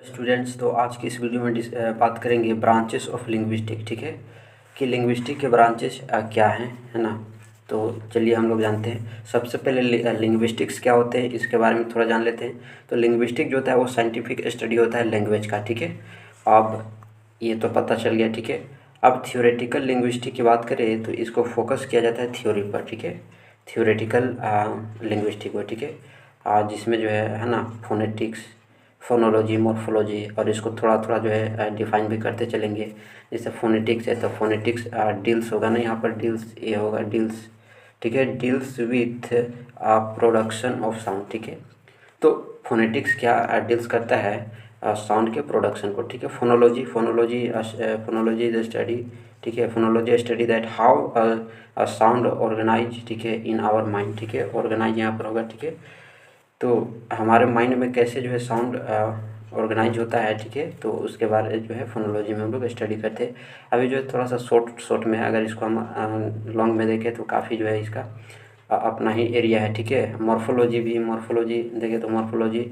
Students, तो आज की इस वीडियो में बात करेंगे ब्रांचेस ऑफ लिंग्विस्टिक। ठीक है कि लिंग्विस्टिक के ब्रांचेस क्या हैं, है ना। तो चलिए हम लोग जानते हैं। सबसे पहले लिंग्विस्टिक्स क्या होते हैं इसके बारे में थोड़ा जान लेते हैं। तो लिंग्विस्टिक जो होता है वो साइंटिफिक स्टडी होता है लैंग्वेज का। ठीक है, अब ये तो पता चल गया। ठीक है, अब थियोरेटिकल लिंग्विस्टिक की बात करें तो इसको फोकस किया जाता है थ्योरी पर। ठीक है, थियोरेटिकल लिंग्विस्टिक को। ठीक है, जिसमें जो है ना फोनेटिक्स, फोनोलॉजी, मॉर्फोलॉजी, और इसको थोड़ा थोड़ा जो है डिफाइन भी करते चलेंगे। जैसे फोनेटिक्स है तो फोनेटिक्स डील्स होगा ना, यहाँ पर डील्स ये होगा डील्स। ठीक है, deals with production of sound. ठीक है, तो फोनेटिक्स क्या डील्स करता है साउंड के प्रोडक्शन को। ठीक है, phonology phonology phonology is study. ठीक है, phonology study that how sound organize. ठीक है, इन आवर माइंड। ठीक है, ऑर्गेनाइज यहाँ पर होगा। ठीक है, तो हमारे माइंड में कैसे जो है साउंड ऑर्गेनाइज होता है। ठीक है, तो उसके बारे जो है फोनोलॉजी में हम लोग स्टडी करते हैं। अभी जो है थोड़ा सा शॉर्ट में अगर इसको हम लॉन्ग में देखें तो काफ़ी जो है इसका अपना ही एरिया है। ठीक है, मॉर्फोलॉजी देखें तो morphology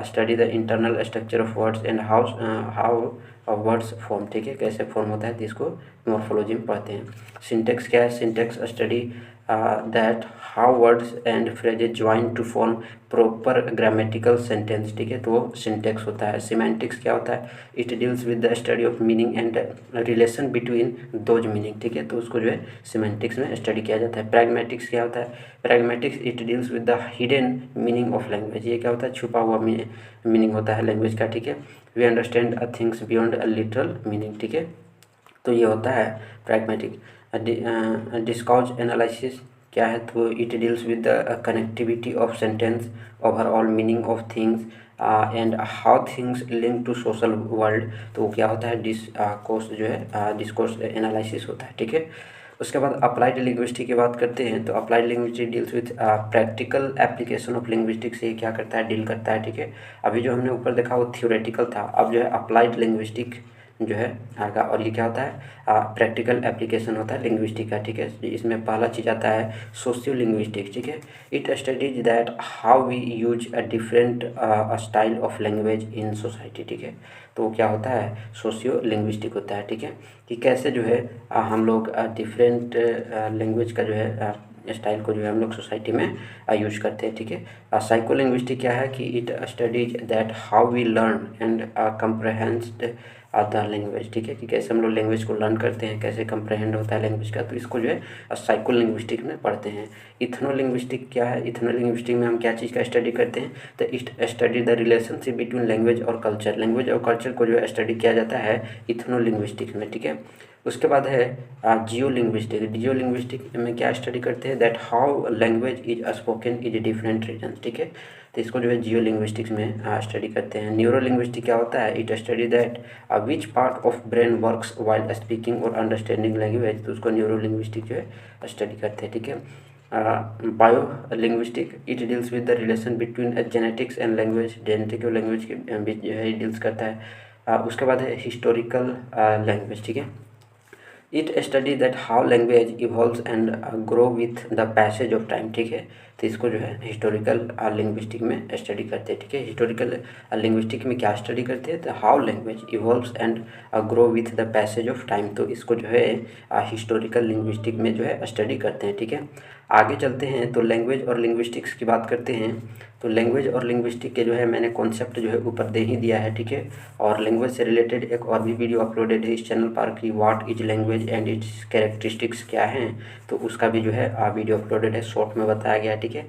study the internal structure of words and how words form. ठीक है, कैसे फॉर्म होता है तो इसको मॉर्फोलॉजी में पढ़ते हैं। सिंटेक्स क्या है, syntax study that how words and phrases join to form proper grammatical sentence. ठीक है, तो वो सिंटेक्स होता है। सिमेंटिक्स क्या होता है, it deals with the study of meaning and relation between those meaning. ठीक है, तो उसको जो है सिमेंटिक्स में स्टडी किया जाता है। प्रैग्मेटिक्स क्या होता है, pragmatics it deals with the hidden meaning of language. ये क्या होता है, छुपा हुआ मीनिंग होता है लैंग्वेज का। ठीक है, we understand a things beyond a literal meaning. ठीक है, तो ये होता है प्रैग्मेटिक। डिस्काउज एनालिसिस क्या है, तो it deals with the connectivity of sentence, overall meaning of things and how things link to social world. तो वो क्या होता है, डिस्कोर्स जो है डिस्कोर्स एनालिसिस होता है। ठीक है, उसके बाद अप्लाइड लिंग्विस्टिक की बात करते हैं तो applied linguistic deals with practical application of linguistic से क्या करता है, डील करता है। ठीक है, अभी जो हमने ऊपर देखा वो थियोरेटिकल था, अब जो है अप्लाइड लिंग्विस्टिक जो है आएगा, और ये क्या होता है, प्रैक्टिकल एप्लीकेशन होता है लिंग्विस्टिक का। ठीक है, इसमें पहला चीज़ आता है सोशियो लिंग्विस्टिक। ठीक है, it studies that how we use a different style of language in society. ठीक है, तो वो क्या होता है, सोशियो लिंग्विस्टिक होता है। ठीक है, कि कैसे जो है हम लोग डिफरेंट लैंग्वेज का जो है स्टाइल को जो है हम लोग सोसाइटी में यूज करते हैं। ठीक है, साइको लिंग्विस्टिक क्या है कि it studies that how we learn and comprehend the language. ठीक है, कि कैसे हम लोग लैंग्वेज को लर्न करते हैं, कैसे कंप्रहेंड होता है लैंग्वेज का, तो इसको जो है साइको लिंग्विस्टिक में पढ़ते हैं। इथनो लिंग्विस्टिक क्या है, इथनो लिंग्विस्टिक में हम क्या चीज़ का स्टडी करते हैं, तो it study the relationship between language और कल्चर। लैंग्वेज और कल्चर को जो है स्टडी किया जाता है इथनो लिंग्विस्टिक में। ठीक है, उसके बाद है जियो लिंग्विस्टिक। जियो लिंग्विस्टिक में क्या स्टडी करते हैं, that how language is spoken is different region. ठीक है, तो इसको जो है जियो लिंग्विस्टिक्स में स्टडी करते हैं। न्यूरो लिंग्विस्टिक क्या होता है, it study that which part of brain works while speaking और अंडरस्टैंडिंग लैंग्वेज, तो उसको न्यूरो लिंग्विस्टिक जो है स्टडी करते हैं। ठीक है, bio linguistic it deals with the relation between genetics and language. Genetic और लैंग्वेज के बीच जो है डील्स करता है। उसके बाद है हिस्टोरिकल लैंग्वेज। ठीक है, it study that how language evolves and grow with the passage of time. ठीक है, तो इसको जो है हिस्टोरिकल लिंग्विस्टिक में स्टडी करते हैं। ठीक है, हिस्टोरिकल लिंग्विस्टिक में क्या स्टडी करते हैं, तो how language evolves and grow with the passage of time, तो इसको जो है हिस्टोरिकल लिंग्विस्टिक में जो है स्टडी करते हैं। ठीक है, आगे चलते हैं तो लैंग्वेज और लिंग्विस्टिक्स की बात करते हैं। तो लैंग्वेज और लिंग्विस्टिक के जो है मैंने कॉन्सेप्ट जो है ऊपर दे ही दिया है। ठीक है, और लैंग्वेज से रिलेटेड एक और भी वीडियो अपलोडेड है इस चैनल पर कि what is language and it's characteristics क्या हैं, तो उसका भी जो है वीडियो अपलोडेड है, शॉर्ट में बताया गया है। ठीक है,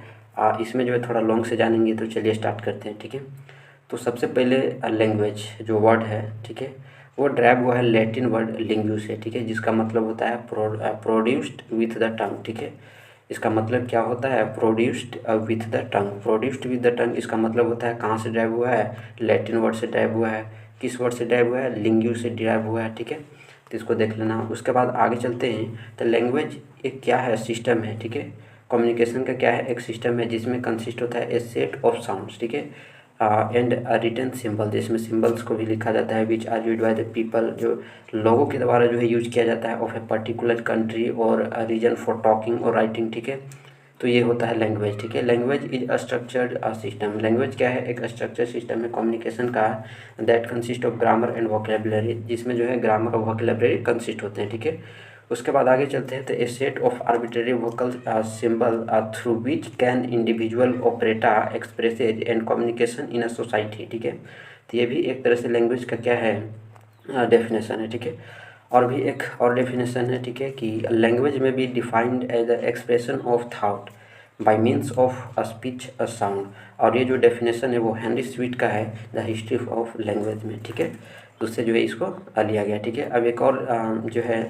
इसमें जो है थोड़ा लॉन्ग से जानेंगे, तो चलिए स्टार्ट करते हैं। ठीक है, तो सबसे पहले लैंग्वेज जो वर्ड है, ठीक है, वो ड्राइव हुआ है लैटिन वर्ड लिंग्यू से। ठीक है, जिसका मतलब होता है प्रोड्यूस्ड विथ द टंग। ठीक है, इसका मतलब क्या होता है, produced with the tongue. Produced with the tongue इसका मतलब होता है कहाँ से ड्राइव हुआ है, लैटिन वर्ड से ड्राइव हुआ है। किस वर्ड से ड्राइव हुआ है, लिंग्यू से ड्राइव हुआ है। ठीक है, तो इसको देख लेना। उसके बाद आगे चलते हैं तो लैंग्वेज एक क्या है, सिस्टम है। ठीक है, कम्युनिकेशन का क्या है, एक सिस्टम है जिसमें कंसिस्ट होता है ए सेट ऑफ साउंड्स। ठीक है, एंड रिटन सिंबल, जिसमें सिंबल्स को भी लिखा जाता है, which are used by the people, जो लोगों के द्वारा जो है यूज किया जाता है ऑफ ए पर्टिकुलर कंट्री और रीजन फॉर टॉकिंग और राइटिंग। ठीक है, तो ये होता है लैंग्वेज, ठीक है। Language is a structured system. Language क्या है, एक स्ट्रक्चर सिस्टम है कम्युनिकेशन का, that consist of grammar and vocabulary, जिसमें जो है ग्रामर और वोकेबलरी कंसिस्ट होते हैं, ठीक है। उसके बाद आगे चलते हैं, तो a set of arbitrary vocal symbol through which can individual operator expresses and communication in a society, ठीक है। तो ये भी एक तरह से लैंग्वेज का क्या है, डेफिनेशन है, ठीक है। और भी एक और डेफिनेशन है, ठीक है, कि language may be defined as the expression of thought by means of a speech a sound. और ये जो डेफिनेशन है वो हेनरी स्वीट का है, द हिस्ट्री ऑफ लैंग्वेज में, ठीक है। तो उससे जो है इसको लिया गया, ठीक है। अब एक और जो है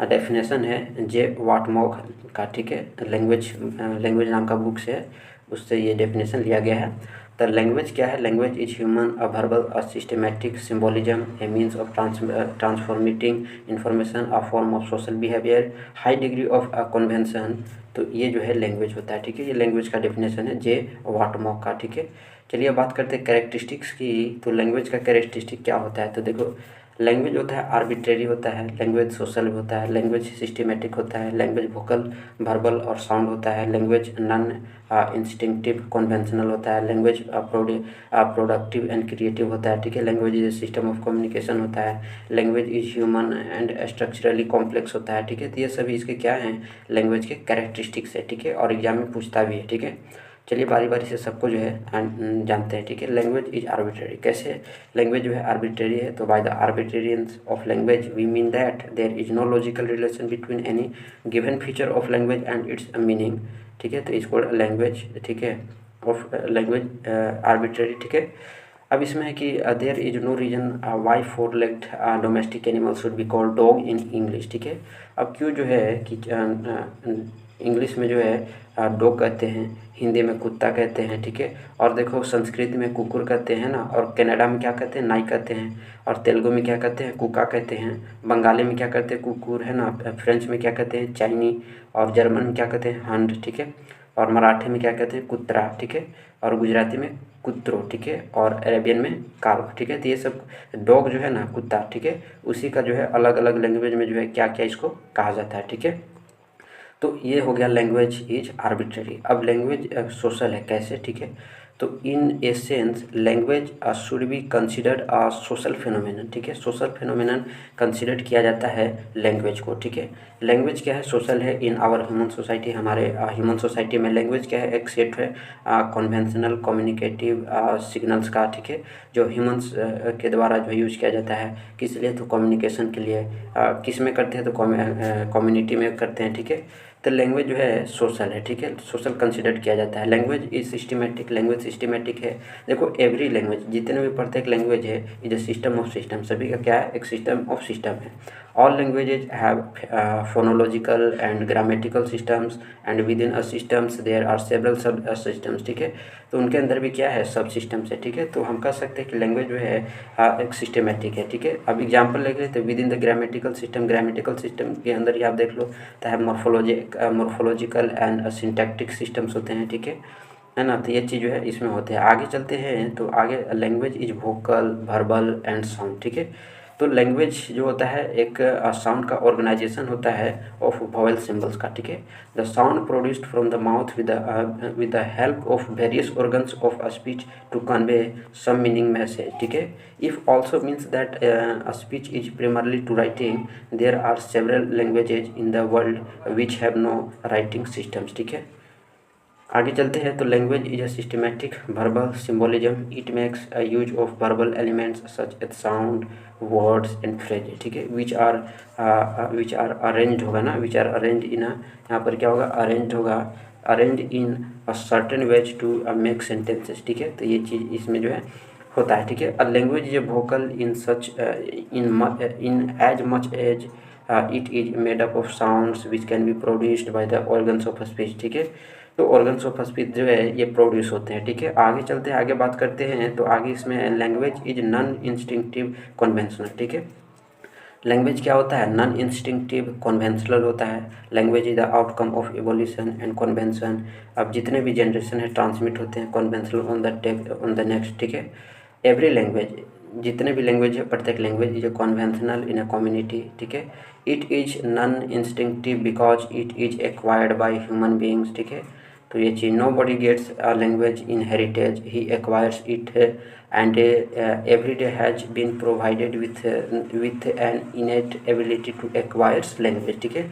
डेफिनेशन है जे वाटमॉग का, ठीक है, लैंग्वेज नाम का बुक से है, उससे ये डेफिनेशन लिया गया है। तो लैंग्वेज क्या है, language is human a verbal a systematic symbolism a means of transformating information a form of social behaviour high degree of convention. तो ये जो है लैंग्वेज होता है, ठीक है। ये लैंग्वेज का डेफिनेशन है जे वाटमॉग का, ठीक है। चलिए अब बात करते हैं कैरेक्टरिस्टिक्स की। तो लैंग्वेज का कैरेक्टरिस्टिक क्या होता है, तो देखो लैंग्वेज होता है आर्बिट्रेरी होता है, लैंग्वेज सोशल होता है, लैंग्वेज सिस्टमेटिक होता है, लैंग्वेज वोकल वर्बल और साउंड होता है, लैंग्वेज नॉन इंस्टिंक्टिव कन्वेंशनल होता है, लैंग्वेज प्रोडक्टिव एंड क्रिएटिव होता है, ठीक है। Language is system of communication होता है, language is human and structurally complex होता है, ठीक है। तो ये सभी इसके क्या हैं, लैंग्वेज के कैरेक्टरिस्टिक्स है, ठीक है, और एग्जाम में पूछता भी है, ठीक है। चलिए बारी बारी से सबको जो है जानते हैं, ठीक है। लैंग्वेज इज आर्बिट्रेरी, कैसे लैंग्वेज जो है आर्बिट्रेरी है, तो by the arbitrariness of language we mean that there is no logical relation between any given feature of language and its meaning, ठीक है। तो इसको लैंग्वेज, ठीक है, ऑफ लैंग्वेज आर्बिट्रेरी, ठीक है। अब इसमें है कि there is no reason why four legged domestic animal should be called dog in English, ठीक है। अब क्यों जो है कि इंग्लिश में जो है डॉग कहते हैं, हिंदी में कुत्ता कहते हैं, ठीक है। और देखो संस्कृत में कुकुर कहते हैं ना, और कनाडा में क्या कहते हैं, नाई कहते हैं, और तेलुगु में क्या कहते हैं, कुका कहते हैं, बंगाली में क्या कहते हैं, कुकुर है ना, फ्रेंच में क्या कहते हैं, चाइनी, और जर्मन में क्या कहते हैं, हंड, ठीक है, और मराठी में क्या कहते हैं, कुत्रा, ठीक है, और गुजराती में कुत्रो, ठीक है, और अरेबियन में काल्व, ठीक है। तो ये सब डॉग जो है ना, कुत्ता, ठीक है, उसी का जो है अलग अलग लैंग्वेज में जो है क्या क्या इसको कहा जाता है, ठीक है। तो ये हो गया लैंग्वेज इज आर्बिट्रेरी। अब लैंग्वेज सोशल है, कैसे, ठीक है। तो in essence language should be considered a social phenomenon, ठीक है। सोशल फिनोमेनन कंसिडर किया जाता है लैंग्वेज को, ठीक है। लैंग्वेज क्या है, सोशल है इन आवर ह्यूमन सोसाइटी, हमारे ह्यूमन सोसाइटी में लैंग्वेज क्या है, एक सेट है कन्वेंशनल कम्युनिकेटिव सिग्नल्स का, ठीक है, जो ह्यूमन्स के द्वारा जो यूज किया जाता है, किस लिए, तो कम्युनिकेशन के लिए। किस में करते हैं, तो कम्युनिटी में करते हैं, ठीक है। तो लैंग्वेज जो है सोशल है, ठीक है, सोशल कंसिडर किया जाता है। Language is systematic, language systematic है। देखो एवरी लैंग्वेज, जितने भी प्रत्येक लैंग्वेज है, is a system of system, सभी का क्या है, एक सिस्टम ऑफ सिस्टम है। All languages have phonological and grammatical systems and within a systems there are several subsystems, ठीक है। तो उनके अंदर भी क्या है, सब सिस्टम्स है, ठीक है। तो हम कह सकते हैं कि लैंग्वेज जो है एक सिस्टमेटिक है, ठीक है। अब एग्जाम्पल लेंगे तो with in the grammatical system के अंदर ही आप देख लो, तो है मॉर्फोलॉजिकल एंड सिंटैक्टिक सिस्टम्स होते हैं, ठीक है ना। तो ये चीज़ जो है इसमें होते हैं। आगे चलते हैं तो आगे language is vocal verbal and sound, ठीक है। तो लैंग्वेज जो होता है एक साउंड का ऑर्गेनाइजेशन होता है ऑफ वॉवेल सिंबल्स का, ठीक है। The sound produced from the mouth with the help of various organs of a speech to convey some meaning message, ठीक है। If also means that a speech is primarily to writing, there are several languages in the world which have no writing systems, ठीक है। आगे चलते हैं तो language is a systematic verbal symbolism, it makes a use of verbal elements such as sound words and phrase, ठीक है, which are arrange होगा ना, विच आर अरेंज इन अ, यहाँ पर क्या होगा, अरेंज होगा, arrange in a certain ways to make sentences, ठीक है। तो ये चीज़ इसमें जो है होता है, ठीक है। A language is vocal in such in as much as it is made up of sounds which can be produced by the organs of speech, ठीक है। तो ऑर्गन्स ऑफ स्पीच जो है ये प्रोड्यूस होते हैं, ठीक है। आगे चलते हैं, आगे बात करते हैं तो आगे इसमें language is non instinctive conventional, ठीक है। लैंग्वेज क्या होता है, नॉन इंस्टिंक्टिव कन्वेंशनल होता है। Language is the outcome of evolution and convention. अब जितने भी जनरेशन है ट्रांसमिट होते हैं कन्वेंशनल ऑन द नेक्स्ट, ठीक है। एवरी लैंग्वेज, जितने भी लैंग्वेज है, प्रत्येक language is a conventional in a community, ठीक है। It is non instinctive because it is acquired by human beings, ठीक है। तो ये चीज़, nobody gets language in heritage, he acquires it and every day has been provided with an innate ability to acquires language, ठीक है।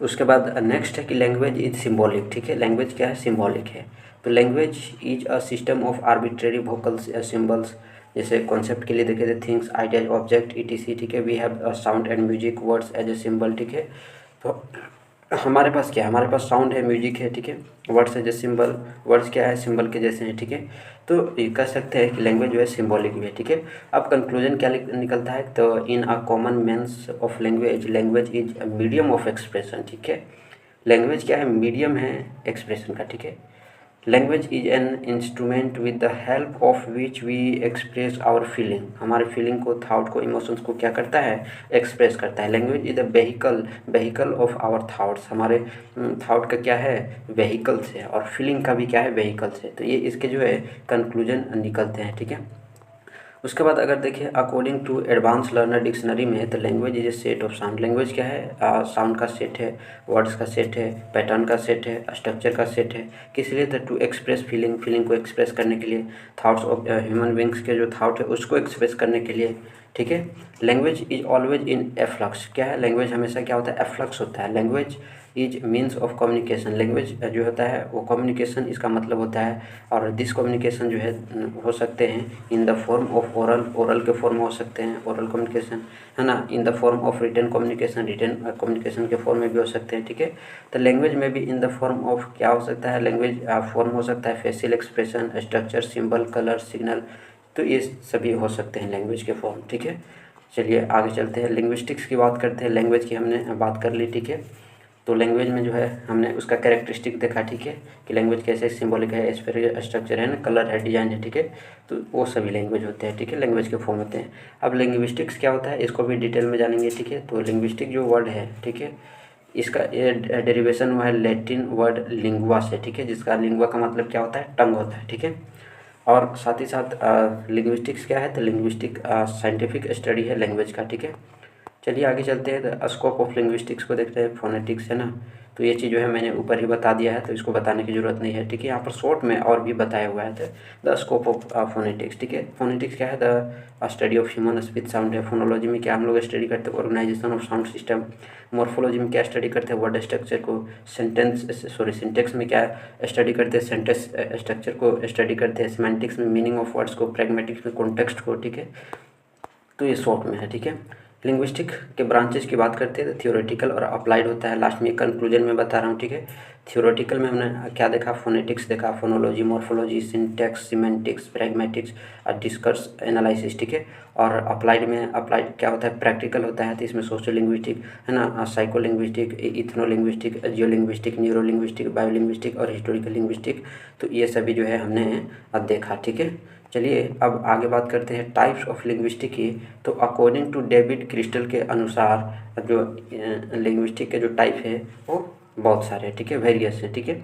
उसके बाद next है कि लैंग्वेज इज सिम्बॉलिक, ठीक है। लैंग्वेज क्या है, सिम्बॉलिक है। तो language is a system of arbitrary vocals symbols, जैसे कॉन्सेप्ट के लिए देखे थे थिंग्स, आइडियाज, ऑब्जेक्ट, ETC, ठीक है। We have sound and music, words as a symbol, ठीक है। तो हमारे पास क्या है, हमारे पास साउंड है, म्यूजिक है, ठीक है। Words as a symbol, words क्या है, सिम्बल के जैसे हैं, ठीक है। तो ये कह सकते हैं कि लैंग्वेज जो है सिम्बॉलिक भी है, ठीक है। अब कंक्लूजन क्या निकलता है, तो in a common means of language, language is a medium of expression, ठीक है। लैंग्वेज क्या है, मीडियम है एक्सप्रेशन का, ठीक है। Language is an instrument with the help of which we express our feeling, हमारे फीलिंग को, थाउट को, इमोशंस को क्या करता है, एक्सप्रेस करता है। Language is the vehicle of our thoughts, हमारे थाउट का क्या है, व्हीकल्स है, और फीलिंग का भी क्या है, व्हीकल्स है। तो ये इसके जो है कंक्लूजन निकलते हैं, ठीक है। उसके बाद अगर देखिए according to advance learner dictionary में, तो language is a set of sound, language क्या है, साउंड का सेट है, वर्ड्स का सेट है, पैटर्न का सेट है, स्ट्रक्चर का सेट है। किस लिए, तो टू एक्सप्रेस फीलिंग को एक्सप्रेस करने के लिए, थाट्स ऑफ ह्यूमन बींग्स के जो थाट है उसको एक्सप्रेस करने के लिए, ठीक है। Language is always in efflux, क्या है, लैंग्वेज हमेशा क्या होता है, एफ्लक्स होता है। Language is means of communication, language जो होता है वो कम्युनिकेशन इसका मतलब होता है, और दिस कम्युनिकेशन जो है हो सकते हैं in the form of oral के फॉर्म में हो सकते हैं, ओरल कम्युनिकेशन, है ना। In the form of written communication के फॉर्म में भी हो सकते हैं, ठीक है। तो लैंग्वेज में भी इन द फॉर्म ऑफ क्या हो सकता है, लैंग्वेज फॉर्म हो सकता है facial expression, structure, symbol, colour, signal, तो ये सभी हो सकते हैं लैंग्वेज के फॉर्म, ठीक है। चलिए आगे चलते हैं, लिंग्विस्टिक्स की बात करते हैं। लैंग्वेज की हमने बात कर ली, ठीक है। तो लैंग्वेज में जो है हमने उसका कैरेक्टरिस्टिक देखा, ठीक है, कि लैंग्वेज कैसे, सिंबॉलिक है, स्ट्रक्चर है ना, कलर है, डिजाइन है, ठीक है। तो वो सभी लैंग्वेज होते हैं, ठीक है, लैंग्वेज के फॉर्म होते हैं। अब लिंग्विस्टिक्स क्या होता है, इसको भी डिटेल में जानेंगे, ठीक है। तो लिंग्विस्टिक जो वर्ड है, ठीक है, इसका डेरिवेशन हुआ है लैटिन वर्ड लिंगुआ से, ठीक है, जिसका लिंगुआ का मतलब क्या होता है, टंग होता है, ठीक है। और साथ ही साथ लिंग्विस्टिक्स क्या है, तो लिंग्विस्टिक साइंटिफिक स्टडी है लैंग्वेज का, ठीक है। चलिए आगे चलते हैं, तो स्कोप ऑफ लिंग्विस्टिक्स को देखते हैं, फोनेटिक्स है ना। तो ये चीज़ जो है मैंने ऊपर ही बता दिया है, तो इसको बताने की ज़रूरत नहीं है, ठीक है। यहाँ पर शॉर्ट में और भी बताया हुआ है, तो द स्कोप ऑफ फोनेटिक्स, ठीक है। फोनेटिक्स क्या है, the study of human speech sound है। फोनोलॉजी में क्या हम लोग स्टडी करते हैं, organisation of sound system. Morphology में क्या स्टडी करते हैं, वर्ड स्ट्रक्चर को। सिंटेक्स में क्या स्टडी करते हैं, सेंटेंस स्ट्रक्चर को स्टडी करते हैं। सिमेंटिक्स में मीनिंग ऑफ वर्ड्स को। प्रैग्मेटिक्स में कॉन्टेक्स्ट को, ठीक है। तो ये शॉर्ट में है, ठीक है। लिंग्विस्टिक के ब्रांचेस की बात करते हैं, तो थियोरेटिकल और अप्लाइड होता है। लास्ट में कंक्लूजन में बता रहा हूँ, ठीक है। थियोरेटिकल में हमने क्या देखा, फोनेटिक्स देखा, phonology, morphology, syntax, semantics, pragmatics और डिस्कर्स एनालिसिस, ठीक है। और अप्लाइड में, अप्लाइड क्या होता है, प्रैक्टिकल होता है, तो इसमें सोशल लिंग्विस्टिक है ना, psycholinguistic, ethnolinguistic, geolinguistic, neurolinguistic, biolinguistic और हिस्टोरिकल लिंग्विस्टिक। तो ये सभी जो है हमने देखा, ठीक है। चलिए अब आगे बात करते हैं टाइप्स ऑफ लिंग्विस्टिक की। तो अकॉर्डिंग टू डेविड क्रिस्टल के अनुसार जो लिंग्विस्टिक के जो टाइप है वो बहुत सारे हैं, ठीक है, वेरियस है, ठीक है।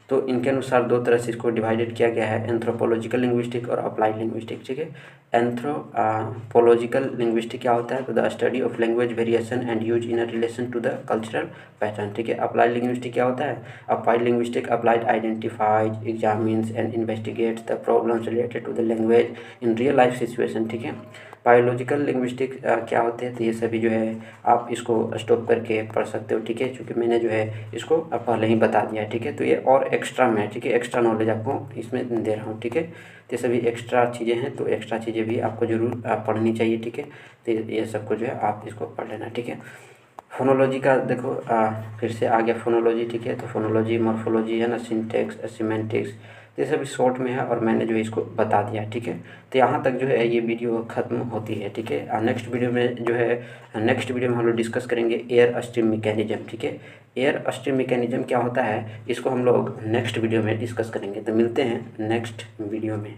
तो इनके अनुसार दो तरह से इसको डिवाइडेड किया गया है, एंथ्रोपोलॉजिकल लिंग्विस्टिक और अप्लाइड लिंग्विस्टिक, ठीक है। एंथ्रोपोलॉजिकल लिंग्विस्टिक क्या होता है, तो the study of language variation and use in relation to the cultural pattern, ठीक है। अप्लाइड लिंग्विस्टिक क्या होता है, applied linguistic applied identifies, examines and investigates the problems related to the language in real life situation, ठीक है। Biological linguistic क्या होते हैं, तो ये सभी जो है आप इसको स्टॉप करके पढ़ सकते हो, ठीक है, क्योंकि मैंने जो है इसको पहले ही बता दिया है, ठीक है। तो ये और एक्स्ट्रा में है, ठीक है, एक्स्ट्रा नॉलेज आपको इसमें दे रहा हूँ, ठीक है। तो ये सभी एक्स्ट्रा चीज़ें हैं, तो एक्स्ट्रा चीज़ें भी आपको जरूर पढ़नी चाहिए, ठीक है। तो ये सबको जो है आप इसको पढ़ लेना, ठीक है। फोनोलॉजी का देखो फिर से आ गया फोनोलॉजी, ठीक है। तो फोनोलॉजी, मॉर्फोलॉजी है ना, सिंटैक्स, सिमेंटिक्स, ये सभी शॉर्ट में है और मैंने जो है इसको बता दिया, ठीक है। तो यहाँ तक जो है ये वीडियो ख़त्म होती है, ठीक है। नेक्स्ट वीडियो में जो है, नेक्स्ट वीडियो में हम लोग डिस्कस करेंगे एयर स्ट्रीम मैकेनिज्म, ठीक है। एयर स्ट्रीम मैकेनिज्म क्या होता है, इसको हम लोग नेक्स्ट वीडियो में डिस्कस करेंगे। तो मिलते हैं नेक्स्ट वीडियो में।